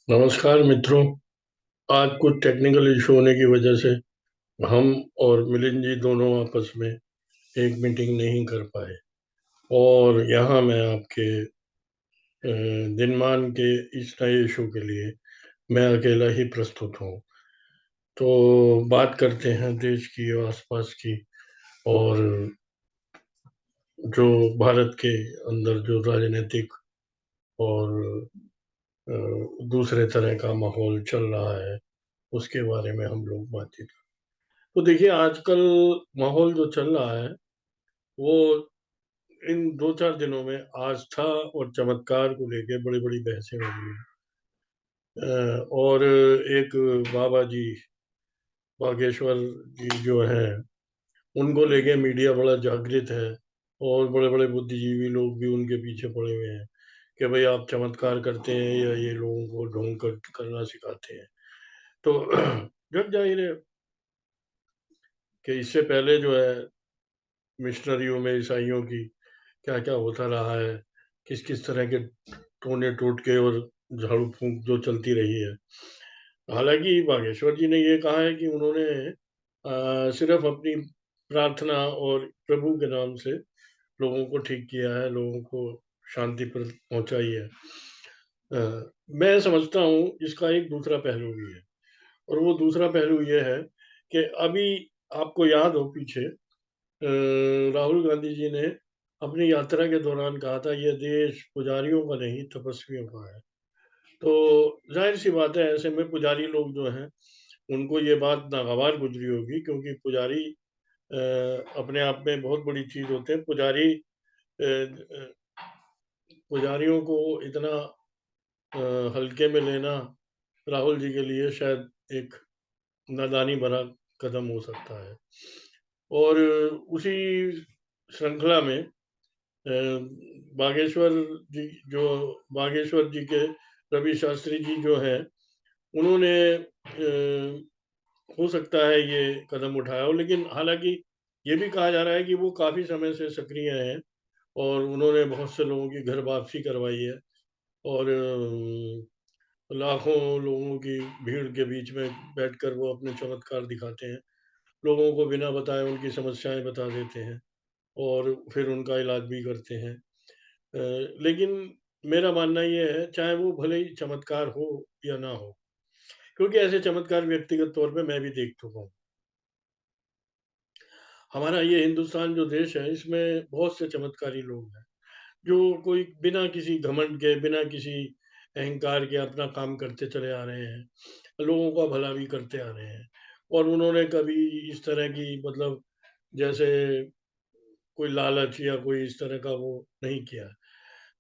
नमस्कार मित्रों। आज कुछ टेक्निकल इशू होने की वजह से हम और मिलिंद जी दोनों आपस में एक मीटिंग नहीं कर पाए। और यहाँ मैं आपके दिनमान के इस नए इशू के लिए मैं अकेला ही प्रस्तुत हूँ। तो बात करते हैं देश की और आसपास की, और जो भारत के अंदर जो राजनीतिक और अ, दूसरे तरह का माहौल चल रहा है उसके बारे में हम लोग बातचीत। तो देखिए, आजकल माहौल जो चल रहा है वो इन दो चार दिनों में आस्था और चमत्कार को लेके बड़ी बड़ी बहसें हो रही हैं। और एक बाबा जी बागेश्वर जी जो हैं, उनको लेके मीडिया बड़ा जागृत है, और बड़े बड़े बुद्धिजीवी लोग भी उनके पीछे पड़े हुए हैं कि भाई आप चमत्कार करते हैं या ये लोगों को ढोंग कर करना सिखाते हैं। तो जग जाहिर है कि इससे पहले जो है मिशनरियों में ईसाइयों की क्या क्या होता रहा है, किस किस तरह के टोने टोटके और झाड़ू फूंक जो चलती रही है। हालांकि बागेश्वर जी ने ये कहा है कि उन्होंने सिर्फ अपनी प्रार्थना और प्रभु के नाम से लोगों को ठीक किया है, लोगों को शांति पर पहुंचाई है। मैं समझता हूँ इसका एक दूसरा पहलू भी है, और वो दूसरा पहलू ये है कि अभी आपको याद हो पीछे राहुल गांधी जी ने अपनी यात्रा के दौरान कहा था यह देश पुजारियों का नहीं तपस्वियों का है। तो जाहिर सी बात है, ऐसे में पुजारी लोग जो हैं उनको ये बात नागवार गुजरी होगी, क्योंकि पुजारी अपने आप में बहुत बड़ी चीज होते हैं। पुजारियों को इतना हल्के में लेना राहुल जी के लिए शायद एक नादानी भरा कदम हो सकता है। और उसी श्रृंखला में बागेश्वर जी जो बागेश्वर जी के रवि शास्त्री जी जो हैं, उन्होंने हो सकता है ये कदम उठाया हो, लेकिन हालांकि ये भी कहा जा रहा है कि वो काफी समय से सक्रिय हैं और उन्होंने बहुत से लोगों की घर वापसी करवाई है। और लाखों लोगों की भीड़ के बीच में बैठकर वो अपने चमत्कार दिखाते हैं, लोगों को बिना बताए उनकी समस्याएं बता देते हैं और फिर उनका इलाज भी करते हैं। लेकिन मेरा मानना ये है, चाहे वो भले ही चमत्कार हो या ना हो, क्योंकि ऐसे चमत्कार व्यक्तिगत तौर पे मैं भी देख चुका हूँ। हमारा ये हिंदुस्तान जो देश है, इसमें बहुत से चमत्कारी लोग हैं जो कोई बिना किसी घमंड के, बिना किसी अहंकार के अपना काम करते चले आ रहे हैं, लोगों का भला भी करते आ रहे हैं। और उन्होंने कभी इस तरह की, मतलब जैसे कोई लालच या कोई इस तरह का वो नहीं किया।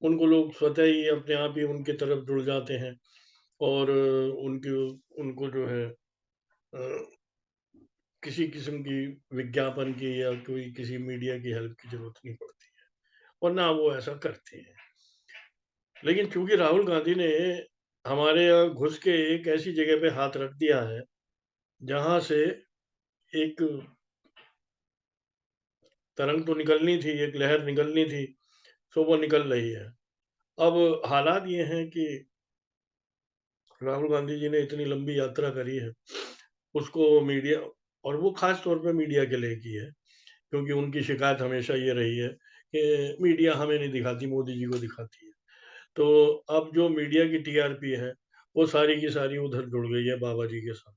उनको लोग स्वतः ही अपने आप ही उनकी तरफ जुड़ जाते हैं, और उनकी उनको जो है किसी किस्म की विज्ञापन की या कोई किसी मीडिया की हेल्प की जरूरत नहीं पड़ती, और ना वो ऐसा करते हैं। लेकिन चूंकि राहुल गांधी ने हमारे यहाँ घुस के एक ऐसी जगह पे हाथ रख दिया है जहां से एक तरंग तो निकलनी थी, एक लहर निकलनी थी, सो वो निकल रही है। अब हालात ये हैं कि राहुल गांधी जी ने इतनी लंबी यात्रा करी है, उसको मीडिया, और वो खास तौर पे मीडिया के लिए की है, क्योंकि उनकी शिकायत हमेशा ये रही है कि मीडिया हमें नहीं दिखाती, मोदी जी को दिखाती है। तो अब जो मीडिया की टीआरपी है वो सारी की सारी उधर जुड़ गई है बाबा जी के साथ।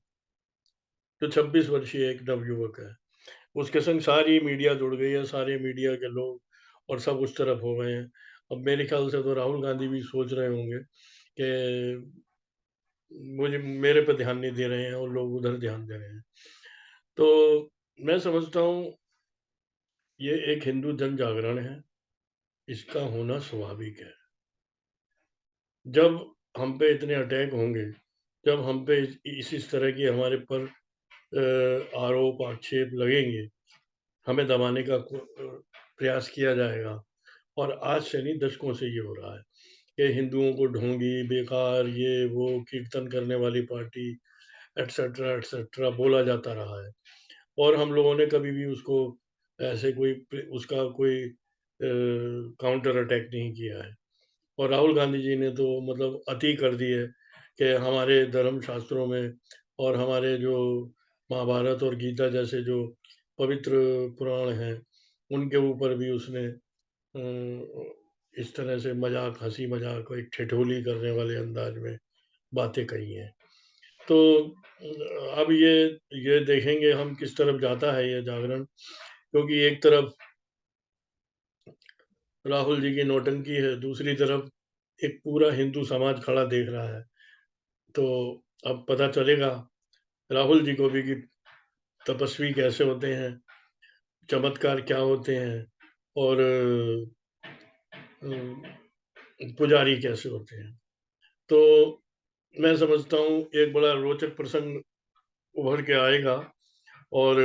जो 26 वर्षीय एक नवयुवक है, उसके संग सारी मीडिया जुड़ गई है, सारे मीडिया के लोग और सब उस तरफ हो गए हैं। अब मेरे ख्याल से तो राहुल गांधी भी सोच रहे होंगे कि मुझे, मेरे पे ध्यान नहीं दे रहे हैं और लोग उधर ध्यान दे रहे हैं। तो मैं समझता हूँ ये एक हिंदू जन जागरण है, इसका होना स्वाभाविक है। जब हम पे इतने अटैक होंगे, जब हम पे इस तरह की हमारे पर आरोप आक्षेप लगेंगे, हमें दबाने का प्रयास किया जाएगा। और आज से नहीं, दशकों से ये हो रहा है कि हिंदुओं को ढोंगी, बेकार, ये वो कीर्तन करने वाली पार्टी, एटसेट्रा एटसेट्रा बोला जाता रहा है। और हम लोगों ने कभी भी उसको ऐसे कोई उसका कोई काउंटर अटैक नहीं किया है। और राहुल गांधी जी ने तो मतलब अति कर दी है कि हमारे धर्म शास्त्रों में और हमारे जो महाभारत और गीता जैसे जो पवित्र पुराण हैं, उनके ऊपर भी उसने इस तरह से मज़ाक, हँसी-मज़ाक और एक ठिठोली करने वाले अंदाज़ में बातें कही हैं। तो अब ये देखेंगे हम किस तरफ जाता है ये जागरण, क्योंकि एक तरफ राहुल जी की नौटंकी है, दूसरी तरफ एक पूरा हिंदू समाज खड़ा देख रहा है। तो अब पता चलेगा राहुल जी को भी कि तपस्वी कैसे होते हैं, चमत्कार क्या होते हैं और पुजारी कैसे होते हैं। तो मैं समझता हूँ एक बड़ा रोचक प्रसंग उभर के आएगा और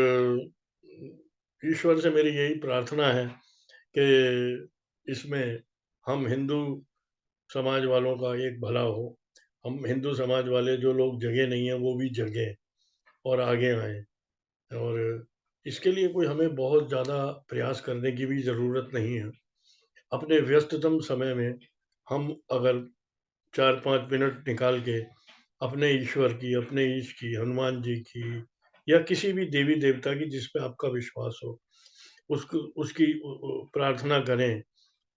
ईश्वर से मेरी यही प्रार्थना है कि इसमें हम हिंदू समाज वालों का एक भला हो। हम हिंदू समाज वाले जो लोग जगे नहीं हैं, वो भी जगें और आगे आएँ। और इसके लिए कोई हमें बहुत ज़्यादा प्रयास करने की भी ज़रूरत नहीं है। अपने व्यस्ततम समय में हम अगर 4-5 मिनट निकाल के अपने ईश्वर की, अपने ईश की, हनुमान जी की या किसी भी देवी-देवता की जिस पे आपका विश्वास हो, उसको उसकी प्रार्थना करें,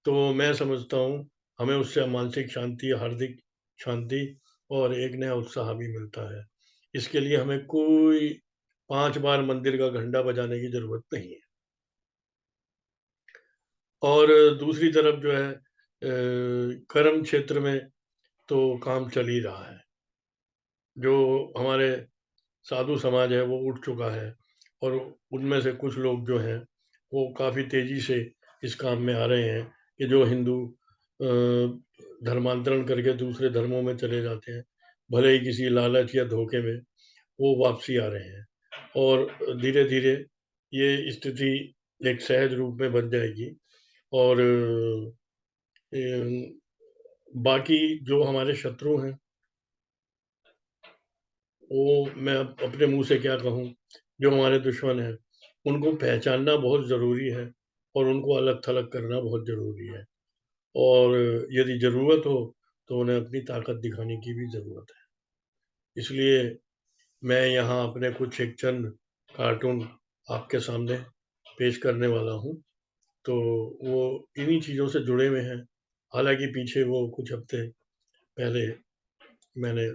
तो मैं समझता हूँ हमें उससे मानसिक शांति, हार्दिक शांति और एक नया उत्साह भी मिलता है। इसके लिए हमें कोई 5 बार मंदिर का घंटा बजाने की ज़रूरत नहीं है। और दूसरी तरफ जो है कर्म क्षेत्र में तो काम चल ही रहा है। जो हमारे साधु समाज है वो उठ चुका है और उनमें से कुछ लोग जो हैं वो काफ़ी तेज़ी से इस काम में आ रहे हैं कि जो हिंदू धर्मांतरण करके दूसरे धर्मों में चले जाते हैं, भले ही किसी लालच या धोखे में, वो वापसी आ रहे हैं और धीरे-धीरे ये स्थिति एक सहज रूप में बन जाएगी और बाकी जो हमारे शत्रु हैं, वो मैं अब अपने मुँह से क्या कहूँ, जो हमारे दुश्मन हैं, उनको पहचानना बहुत ज़रूरी है और उनको अलग-थलग करना बहुत ज़रूरी है। और यदि ज़रूरत हो, तो उन्हें अपनी ताकत दिखाने की भी ज़रूरत है। इसलिए मैं यहाँ अपने कुछ एक चंद कार्टून आपके सामने पेश करने वाला हूँ। तो वो इन्हीं चीज़ों से जुड़े हुए हैं। हालाँकि पीछे वो कुछ हफ़्ते पहले मैंने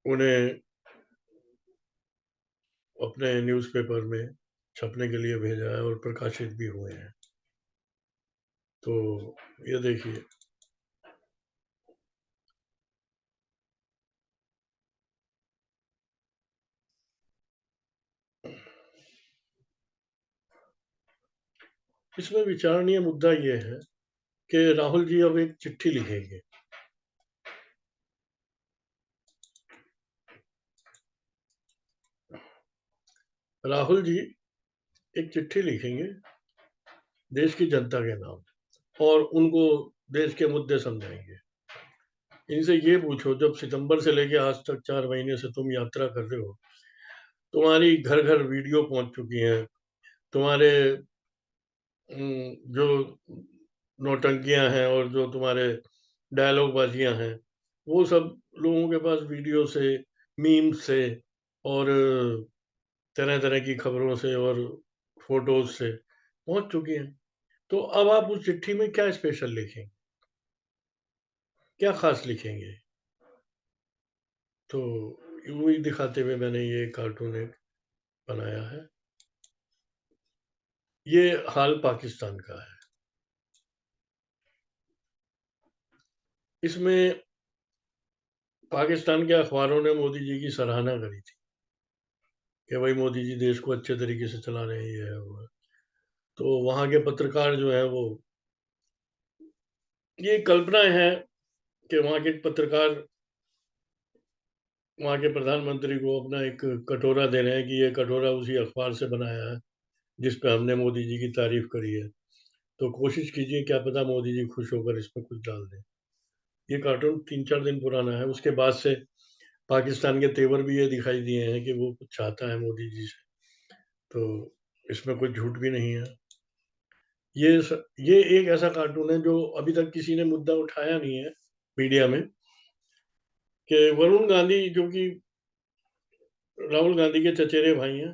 उन्हें अपने न्यूज़पेपर में छपने के लिए भेजा है और प्रकाशित भी हुए हैं। तो ये देखिए, इसमें विचारणीय मुद्दा ये है कि राहुल जी अब एक चिट्ठी लिखेंगे। राहुल जी एक चिट्ठी लिखेंगे देश की जनता के नाम और उनको देश के मुद्दे समझाएँगे। इनसे ये पूछो जब सितंबर से लेके आज तक 4 महीने से तुम यात्रा कर रहे हो, तुम्हारी घर-घर वीडियो पहुँच चुकी हैं। तुम्हारे जो नौटंकियाँ हैं और जो तुम्हारे डायलॉग बाज़ियाँ हैं, वो सब लोगों के पास वीडियो से, मीम्स से और तरह-तरह की खबरों से और फ़ोटोज़ से पहुँच चुकी हैं। तो अब आप उस चिट्ठी में क्या स्पेशल लिखेंगे? क्या ख़ास लिखेंगे? तो वही दिखाते हुए मैंने ये कार्टून एक बनाया है। ये हाल पाकिस्तान का है। इसमें पाकिस्तान के अखबारों ने मोदी जी की सराहना करी थी कि भाई मोदी जी देश को अच्छे तरीके से चला रहे हैं, ये है, वो है। तो वहाँ के पत्रकार जो हैं वो ये कल्पना है कि वहाँ के पत्रकार वहाँ के प्रधानमंत्री को अपना एक कटोरा दे रहे हैं कि ये कटोरा उसी अखबार से बनाया है, जिस पे हमने मोदी जी की तारीफ़ करी है। तो कोशिश कीजिए क्या पता मोदी जी खुश होकर इसमें कुछ डाल दें। ये कार्टून 3-4 दिन पुराना है, उसके बाद से पाकिस्तान के तेवर भी ये दिखाई दिए हैं कि वो कुछ चाहता है मोदी जी से, तो इसमें कोई झूठ भी नहीं है। ये एक ऐसा कार्टून है जो अभी तक किसी ने मुद्दा उठाया नहीं है मीडिया में, कि वरुण गांधी जो कि राहुल गांधी के चचेरे भाई हैं,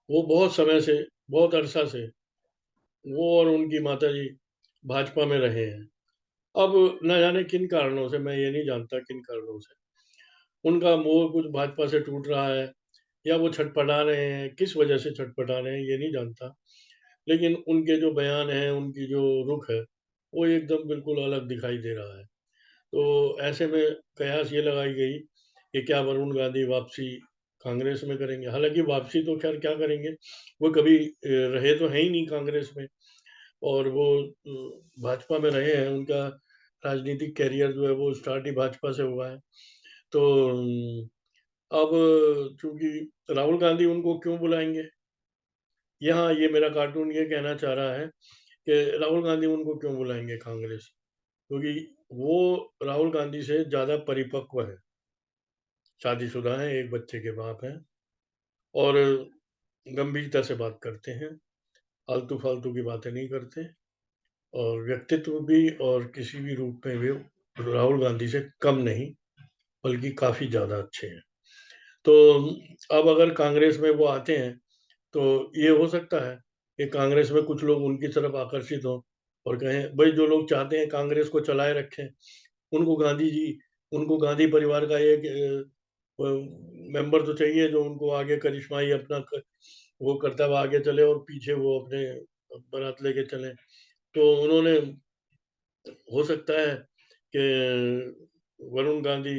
वो बहुत समय से, बहुत अरसा से वो और उनकी माता जी भाजपा में रहे हैं। अब न जाने किन कारणों से, मैं ये नहीं जानता किन कारणों से उनका मोह कुछ भाजपा से टूट रहा है, या वो छटपटा रहे हैं, किस वजह से छटपटा रहे हैं ये नहीं जानता। लेकिन उनके जो बयान हैं, उनकी जो रुख है, वो एकदम बिल्कुल अलग दिखाई दे रहा है। तो ऐसे में कयास ये लगाई गई कि क्या वरुण गांधी वापसी कांग्रेस में करेंगे। हालांकि वापसी तो खैर क्या करेंगे, वो कभी रहे तो हैं ही नहीं कांग्रेस में, और वो भाजपा में रहे हैं। उनका राजनीतिक कैरियर जो है वो स्टार्ट ही भाजपा से हुआ है। तो अब चूंकि राहुल गांधी उनको क्यों बुलाएंगे, यहाँ ये मेरा कार्टून ये कहना चाह रहा है कि राहुल गांधी उनको क्यों बुलाएंगे कांग्रेस, क्योंकि वो राहुल गांधी से ज्यादा परिपक्व है, शादीशुदा है, एक बच्चे के बाप हैं, और गंभीरता से बात करते हैं, आलतू फालतू की बातें नहीं करते, और व्यक्तित्व भी और किसी भी रूप में भी राहुल गांधी से कम नहीं, बल्कि काफी ज्यादा अच्छे हैं। तो अब अगर कांग्रेस में वो आते हैं, तो ये हो सकता है कि कांग्रेस में कुछ लोग उनकी तरफ आकर्षित हों और कहें भाई जो लोग चाहते हैं कांग्रेस को चलाए रखें, उनको गांधी जी, उनको गांधी परिवार का एक मेंबर तो चाहिए जो उनको आगे करिश्माई अपना वो करता हुआ आगे चले और पीछे वो अपने बारात लेके चले। तो उन्होंने, हो सकता है कि वरुण गांधी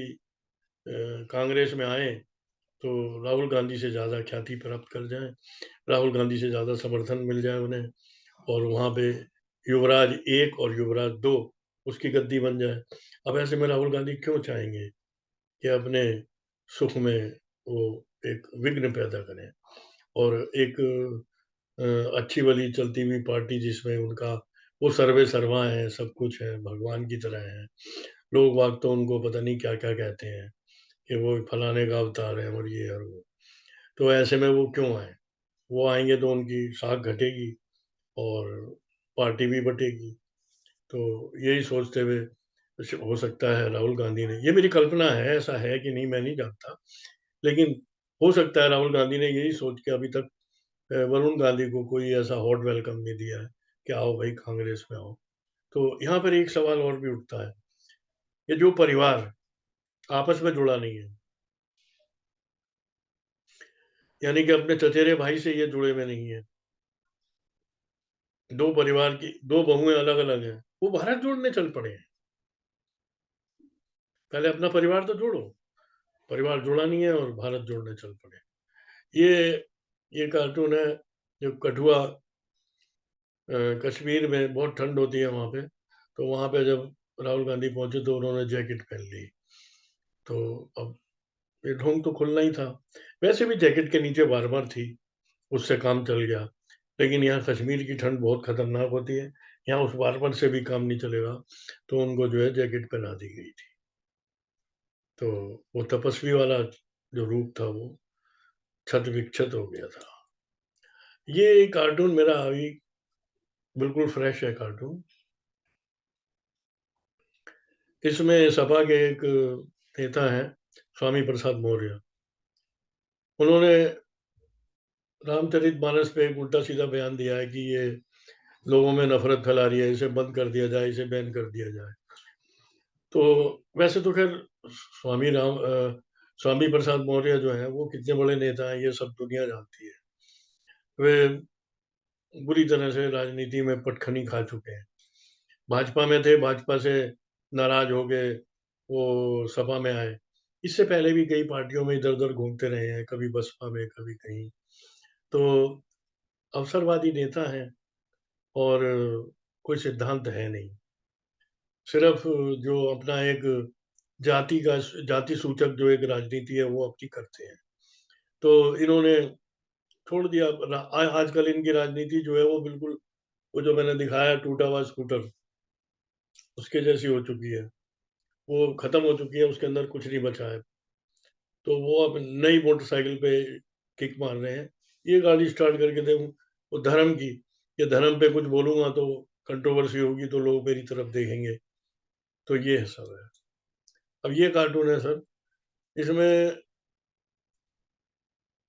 कांग्रेस में आए तो राहुल गांधी से ज्यादा ख्याति प्राप्त कर जाएं, राहुल गांधी से ज्यादा समर्थन मिल जाए उन्हें, और वहां पे युवराज एक और युवराज दो उसकी गद्दी बन जाए। अब ऐसे में राहुल गांधी क्यों चाहेंगे कि अपने सुख में वो एक विघ्न पैदा करें, और एक अच्छी वाली चलती हुई पार्टी जिसमें उनका वो सर्वे सर्वा है, सब कुछ है, भगवान की तरह है, लोग वाग तो उनको पता नहीं क्या क्या कहते हैं कि वो फलाने का अवतार है और ये और वो। तो ऐसे में वो क्यों आए, वो आएंगे तो उनकी साख घटेगी और पार्टी भी बटेगी। तो यही सोचते हुए हो सकता है राहुल गांधी ने, ये मेरी कल्पना है, ऐसा है कि नहीं मैं नहीं जानता, लेकिन हो सकता है राहुल गांधी ने यही सोच के अभी तक वरुण गांधी को कोई ऐसा हॉट वेलकम नहीं दिया है कि आओ भाई कांग्रेस में आओ। तो यहाँ पर एक सवाल और भी उठता है, ये जो परिवार आपस में जुड़ा नहीं है, यानी कि अपने चचेरे भाई से ये जुड़े हुए नहीं है, दो परिवार की दो बहुएं अलग अलग हैं, वो भारत जोड़ने चल पड़े हैं। पहले अपना परिवार तो जोड़ो, परिवार जुड़ा नहीं है और भारत जोड़ने चल पड़े। ये ये कार्टून है जो कठुआ, कश्मीर में बहुत ठंड होती है वहां पे, तो वहां पे जब राहुल गांधी पहुंचे तो उन्होंने जैकेट पहन ली। तो अब ये ढोंग तो खुलना ही था, वैसे भी जैकेट के नीचे वार्मर थी, उससे काम चल गया। लेकिन यहाँ कश्मीर की ठंड बहुत खतरनाक होती है, यहाँ उस वार्मर से भी काम नहीं चलेगा, तो उनको जो है जैकेट पहना दी गई थी। तो वो तपस्वी वाला जो रूप था वो छत विक्षत हो गया था। ये कार्टून मेरा अभी बिल्कुल फ्रेश है कार्टून। इसमें सपा के एक नेता हैं, स्वामी प्रसाद मौर्य, उन्होंने रामचरितमानस पे एक उल्टा सीधा बयान दिया है कि ये लोगों में नफरत फैला रही है, इसे बंद कर दिया जाए, इसे बैन कर दिया जाए। तो वैसे तो खैर स्वामी प्रसाद मौर्य जो है वो कितने बड़े नेता हैं ये सब दुनिया जानती है। वे बुरी तरह से राजनीति में पटखनी खा चुके हैं। भाजपा में थे, भाजपा से नाराज हो गए, वो सपा में आए। इससे पहले भी कई पार्टियों में इधर उधर घूमते रहे हैं, कभी बसपा में कभी कहीं। तो अवसरवादी नेता हैं, और कोई सिद्धांत है नहीं, सिर्फ जो अपना एक जाति सूचक जो एक राजनीति है वो अपनी करते हैं। तो इन्होंने छोड़ दिया। आजकल इनकी राजनीति जो है वो बिल्कुल वो जो मैंने दिखाया टूटा हुआ स्कूटर उसके जैसी हो चुकी है, वो खत्म हो चुकी है, उसके अंदर कुछ नहीं बचा है। तो वो अब नई मोटरसाइकिल पे किक मार रहे हैं, ये गाड़ी स्टार्ट करके देखूँ, वो धर्म की, ये धर्म पे कुछ बोलूँगा तो कंट्रोवर्सी होगी तो लोग मेरी तरफ देखेंगे, तो ये है सब है। अब ये कार्टून है सर, इसमें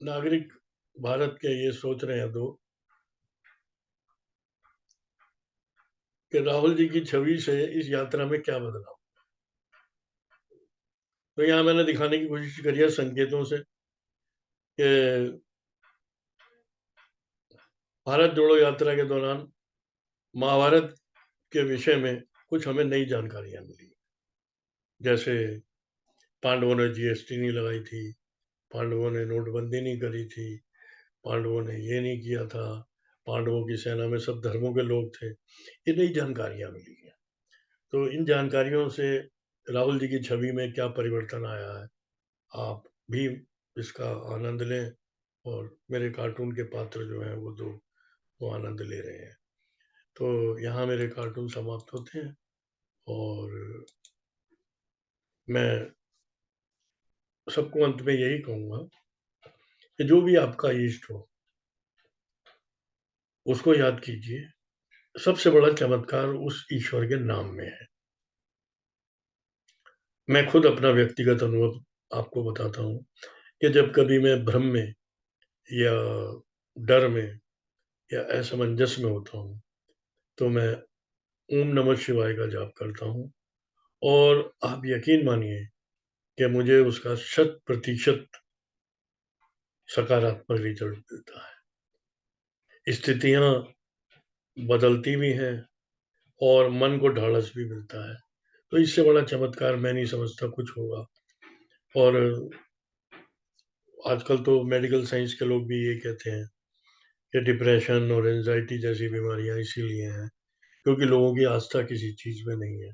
नागरिक भारत के ये सोच रहे हैं तो कि राहुल जी की छवि से इस यात्रा में क्या बदलाव। तो यहाँ मैंने दिखाने की कोशिश करी है संकेतों से कि भारत जोड़ो यात्रा के दौरान महाभारत के विषय में कुछ हमें नई जानकारियां मिली। जैसे पांडवों ने जीएसटी नहीं लगाई थी, पांडवों ने नोटबंदी नहीं करी थी, पांडवों ने ये नहीं किया था, पांडवों की सेना में सब धर्मों के लोग थे। ये नई जानकारियां मिली हैं। तो इन जानकारियों से राहुल जी की छवि में क्या परिवर्तन आया है, आप भी इसका आनंद लें और मेरे कार्टून के पात्र जो हैं वो दो वो आनंद ले रहे हैं। तो यहाँ मेरे कार्टून समाप्त होते हैं और मैं सबको अंत में यही कहूँगा कि जो भी आपका इष्ट हो, उसको याद कीजिए। सबसे बड़ा चमत्कार उस ईश्वर के नाम में है। मैं खुद अपना व्यक्तिगत अनुभव आपको बताता हूँ कि जब कभी मैं भ्रम में या डर में या असमंजस में होता हूँ, तो मैं ओम नमः शिवाय का जाप करता हूँ और आप यकीन मानिए कि मुझे उसका 100% सकारात्मक रिजल्ट देता है। स्थितियाँ बदलती भी हैं और मन को ढाढ़स भी मिलता है। तो इससे बड़ा चमत्कार मैं नहीं समझता कुछ होगा। और आजकल तो मेडिकल साइंस के लोग भी ये कहते हैं कि डिप्रेशन और एंजाइटी जैसी बीमारियां इसीलिए हैं क्योंकि लोगों की आस्था किसी चीज में नहीं है।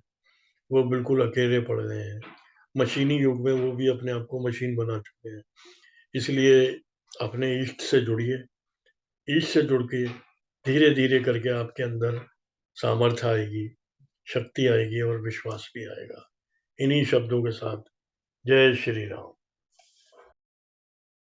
वो बिल्कुल अकेले पड़ गए हैं। मशीनी युग में वो भी अपने आप को मशीन बना चुके हैं। इसलिए अपने इष्ट से जुड़िए। इष्ट से जुड़ के धीरे धीरे करके आपके अंदर सामर्थ्य आएगी, शक्ति आएगी और विश्वास भी आएगा। इन्हीं शब्दों के साथ जय श्री राम।